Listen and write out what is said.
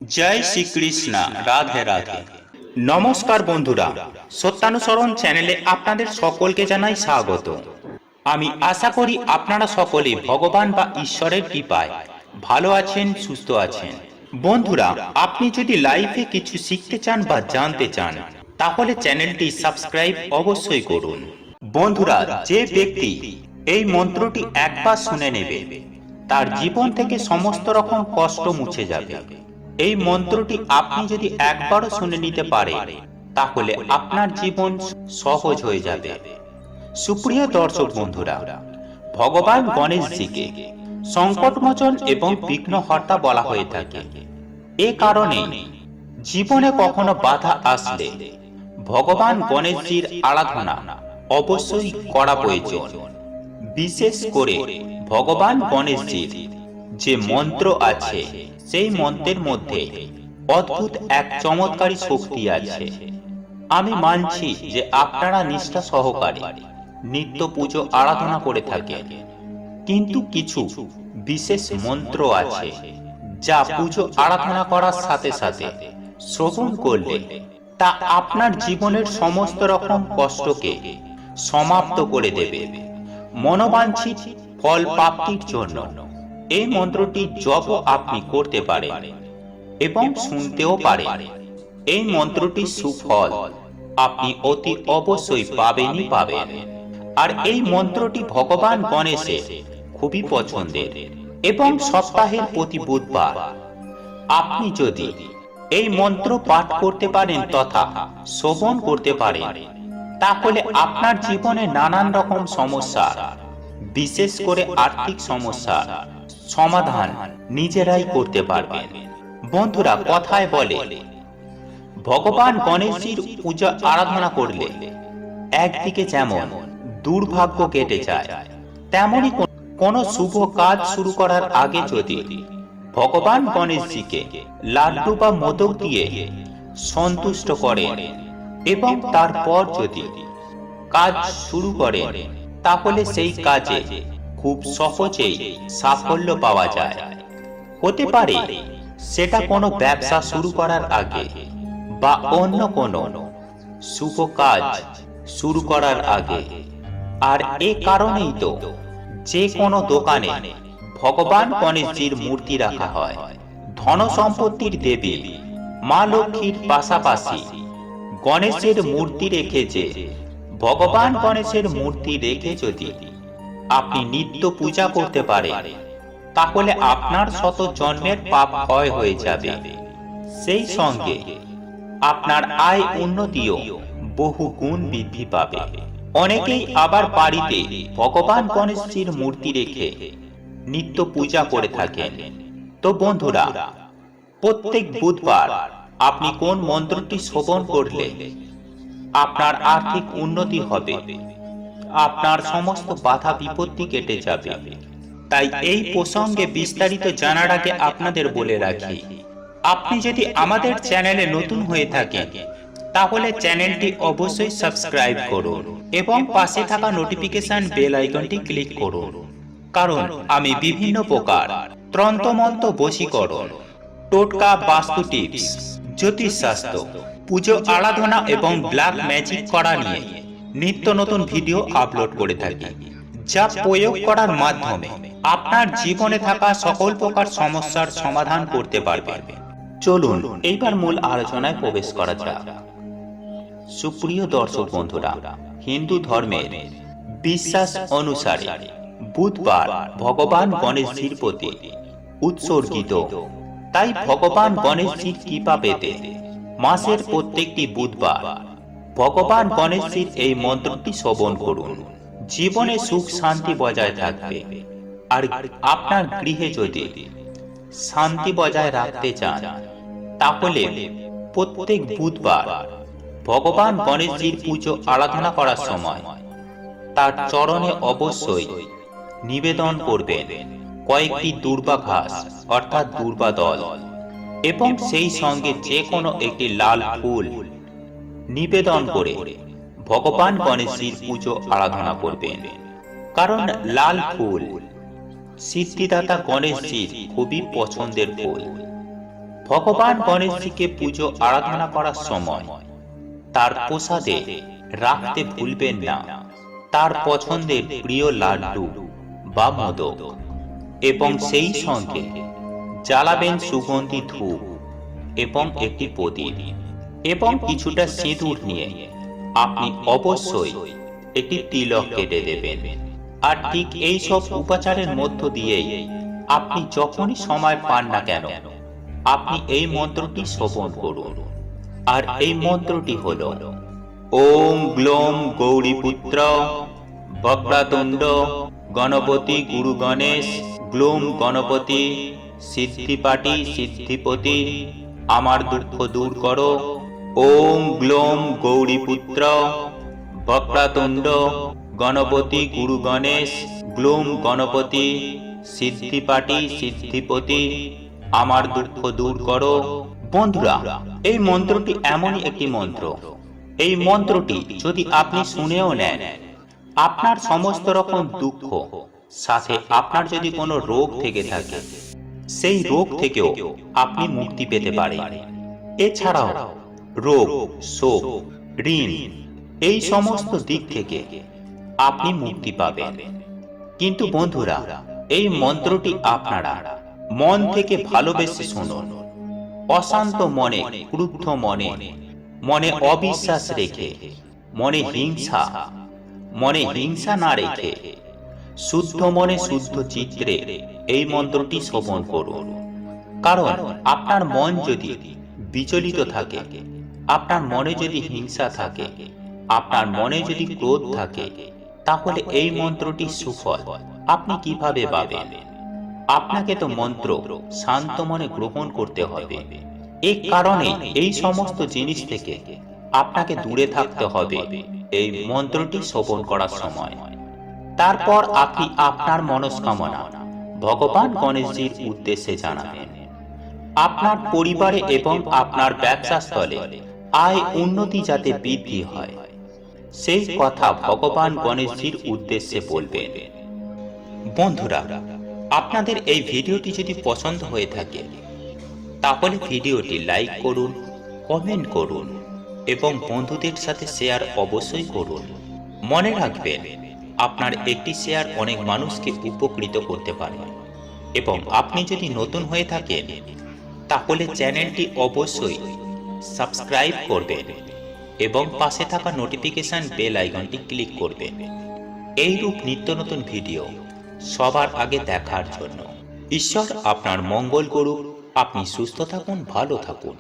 জয় শ্রীকৃষ্ণ। রাধে রাধে। নমস্কার বন্ধুরা, সত্যানুসরণ চ্যানেলে আপনাদের সকলকে জানাই স্বাগত। আমি আশা করি আপনারা সকলে ভগবান বা ঈশ্বরের কৃপায় ভালো আছেন, সুস্থ আছেন। বন্ধুরা, আপনি যদি লাইফে কিছু শিখতে চান বা জানতে চান তাহলে চ্যানেলটি সাবস্ক্রাইব অবশ্যই করুন। বন্ধুরা, যে ব্যক্তি এই মন্ত্রটি একবার শুনে নেবে তার জীবন থেকে সমস্ত রকম কষ্ট মুছে যাবে। এই মন্ত্রটি আপনি যদি একবারও শুনে নিতে পারেন তাহলে আপনার জীবন সহজ হয়ে যাবে। সুপ্রিয় দর্শক বন্ধুরা, ভগবান গণেশজিকে সংকটমোচন এবং বিঘ্নহর্তা বলা হয়ে থাকে। এ কারণে জীবনে কখনো বাধা আসলে ভগবান গণেশজির আরাধনা অবশ্যই করা প্রয়োজন। বিশেষ করে ভগবান গণেশজির যে মন্ত্র আছে সেই মন্ত্রের মধ্যে অদ্ভুত এক চমৎকারী শক্তি আছে। আমি মানছি যে আপনারা নিষ্ঠা সহকারে নিত্য পুজো আরাধনা করে থাকেন, কিন্তু কিছু বিশেষ মন্ত্র আছে যা পুজো আরাধনা করার সাথে সাথে শ্রবণ করলে তা আপনার জীবনের সমস্ত রকম কষ্টকে সমাপ্ত করে দেবে। মনোবাঞ্ছিত ফল প্রাপ্তির জন্য এই মন্ত্রটি জপ আপনি করতে পারেন এবং শুনতেও পারেন। এই মন্ত্রটি সুফল আপনি অতি অবশ্যই পাবেনই পাবেন। আর এই মন্ত্রটি ভগবান গণেশের খুবই পছন্দের এবং সপ্তাহের প্রতি বুধবার আপনি যদি এই মন্ত্র পাঠ করতে পারেন তথা শ্রবণ করতে পারেন তাহলে আপনার জীবনে নানান রকম সমস্যা, বিশেষ করে আর্থিক সমস্যা সমাধান নিজেরাই করতে পারবেন। বন্ধুরা, কথায় বলে ভগবান গণেশজির পূজা আরাধনা করলে একদিকে যেমন দুর্ভাগ্য কেটে যায়, তেমনি কোনো শুভ কাজ শুরু করার আগে যদি ভগবান গণেশজিকে লাড্ডু বা মোদক দিয়ে সন্তুষ্ট করেন এবং তারপর যদি কাজ শুরু করেন তাহলে সেই কাজে খুব সহজেই সাফল্য পাওয়া যায়। হতে পারে সেটা কোনো ব্যবসা শুরু করার আগে বা অন্য কোনো শুভ কাজ শুরু করার আগে। আর এ কারণেই তো যে কোনো দোকানে ভগবান গণেশজির মূর্তি রাখা হয়। ধন সম্পত্তির দেবী মা লক্ষ্মীর পাশাপাশি গণেশের মূর্তি রেখেছে। ভগবান গণেশের মূর্তি রেখে যদি আপনি নিত্য পূজা করতে পারেন তাহলে আপনার শত জন্মের পাপ ক্ষয় হয়ে যাবে। সেই সঙ্গে আপনার আয় উন্নতিও বহু গুণ বৃদ্ধি পাবে। অনেকেই আবার বাড়িতে ভগবান গণেশজির মূর্তি রেখে নিত্য পূজা করে থাকেন। তো বন্ধুরা, প্রত্যেক বুধবার আপনি কোন মন্ত্রটি শ্রবণ করলে আপনার আর্থিক উন্নতি হবে, আপনার সমস্ত বাধা বিপত্তি কেটে যাবে। তাই এই প্রসঙ্গে বিস্তারিত জানার আগে আপনাদের বলে রাখি, আপনি যদি আমাদের চ্যানেলে নতুন হয়ে থাকেন তাহলে চ্যানেলটি অবশ্যই সাবস্ক্রাইব করুন এবং পাশে থাকা নোটিফিকেশন বেল আইকনটি ক্লিক করুন, কারণ আমি বিভিন্ন প্রকার তন্ত্রমন্ত্র, বশীকরণ, টোটকা, বাস্তু টিপস, জ্যোতিষশাস্ত্র, পুজো আরাধনা এবং ব্ল্যাক ম্যাজিক করা নিয়ে নিত্য নতুন ভিডিও আপলোড করে থাকি, যা প্রয়োগ করার মাধ্যমে আপনার জীবনে থাকা সকল প্রকার সমস্যার সমাধান করতে পারবেন। চলুন এইবার মূল আলোচনায় প্রবেশ করা যাক। সুপ্রিয় দর্শক বন্ধুরা, হিন্দু ধর্মের বিশ্বাস অনুসারে বুধবার ভগবান গণেশজির প্রতি উৎসর্গিত। তাই ভগবান গণেশজির কৃপা পেতে মাসের প্রত্যেকটি বুধবার ভগবান গণেশজির এই মন্ত্রটি শ্রবণ করুন। জীবনে সুখ শান্তি বজায় থাকবে। আর আপনার গৃহে যদি শান্তি বজায় রাখতে চান তাহলে প্রত্যেক বুধবার ভগবান গণেশজির পুজো আরাধনা করার সময় তার চরণে অবশ্যই নিবেদন করবেন কয়েকটি দূর্বা ঘাস অর্থাৎ দূর্বা দল, এবং সেই সঙ্গে যে কোনো একটি লাল ফুল নিবেদন করে ভগবান গণেশজির পুজো আরাধনা করবেন। কারণ লাল ফুল সিদ্ধিদাতা গণেশজির খুবই পছন্দের ফুল। ভগবান গণেশজিকে পুজো আরাধনা করার সময় তার প্রসাদে রাখতে ভুলবেন না তার পছন্দের প্রিয় লাড্ডু বা মোদক, এবং সেই সঙ্গে জ্বালাবেন সুগন্ধি ধূপ এবং একটি প্রদীপ এবং কিছুটা সিঁদুর নিয়ে আপনি অবশ্যই একটি তিলক কেটে দেবেন। আর ঠিক এই সব উপাচারের মধ্য দিয়েই আপনি যখনই সময় পান না কেন আপনি এই মন্ত্রটি শ্রবণ করুন। আর এই মন্ত্রটি হল ওম গ্লোম গৌরীপুত্র বক্রতুণ্ড গণপতি গুরু গণেশ গ্লোম গণপতি সিদ্ধিপাটি সিদ্ধিপতি আমার দুঃখ দূর করো। ওম গ্লোম গৌরীপুত্র বক্রতুণ্ড গণপতি গুরু গণেশ গ্লোম গণপতি সিদ্ধিপাটি সিদ্ধিপতি আমার দুঃখ দূর করো। বন্ধুরা, এই মন্ত্রটি এমনই একটি মন্ত্র, এই মন্ত্রটি যদি আপনি শুনেও নেন আপনার সমস্ত রকম দুঃখ, সাথে আপনার যদি কোনো রোগ থেকে থাকে সেই রোগ থেকেও আপনি মুক্তি পেতে পারেন। এছাড়াও রোগ, শোক, ঋণ এই সমস্ত দিক থেকে আপনি মুক্তি পাবেন। কিন্তু বন্ধুরা, এই মন্ত্রটি আপনারা মন থেকে ভালোবেসে শুনুন। অশান্ত মনে, ক্রুদ্ধ মনে, মনে অবিশ্বাস রেখে, মনে হিংসা না রেখে শুদ্ধ মনে শুদ্ধ চিত্রে এই মন্ত্রটি শ্রবণ করুন। কারণ আপনার মন যদি বিচলিত থাকে, আপনার মনে যদি হিংসা থাকে, আপনার মনে যদি ক্রোধ থাকে, তাহলে এই মন্ত্রটি সুফল আপনি কিভাবে পাবেন? আপনাকে তো মন্ত্র শান্ত মনে গ্রহণ করতে হবে। এই কারণে এই সমস্ত জিনিস থেকে আপনাকে দূরে থাকতে হবে এই মন্ত্রটি শ্রবণ করার সময়। তারপর আপনি আপনার মনস্কামনা ভগবান গণেশজির উদ্দেশ্যে জানাবেন। আপনার পরিবারে এবং আপনার ব্যবসা স্থলে আয় উন্নতি যাতে বৃদ্ধি হয় সেই কথা ভগবান গণেশজির উদ্দেশ্যে বলবেন। বন্ধুরা, আপনাদের এই ভিডিওটি যদি পছন্দ হয়ে থাকে তাহলে ভিডিওটি লাইক করুন, কমেন্ট করুন এবং বন্ধুদের সাথে শেয়ার অবশ্যই করুন। মনে রাখবেন, আপনার একটি শেয়ার অনেক মানুষকে উপকৃত করতে পারে। এবং আপনি যদি নতুন হয়ে থাকেন তাহলে চ্যানেলটি অবশ্যই সাবস্ক্রাইব করবেন এবং পাশে থাকা নোটিফিকেশন বেল আইকনটি ক্লিক করবেন এইরূপ নিত্য নতুন ভিডিও সবার আগে দেখার জন্য। ঈশ্বর আপনার মঙ্গল করুক। আপনি সুস্থ থাকুন, ভালো থাকুন।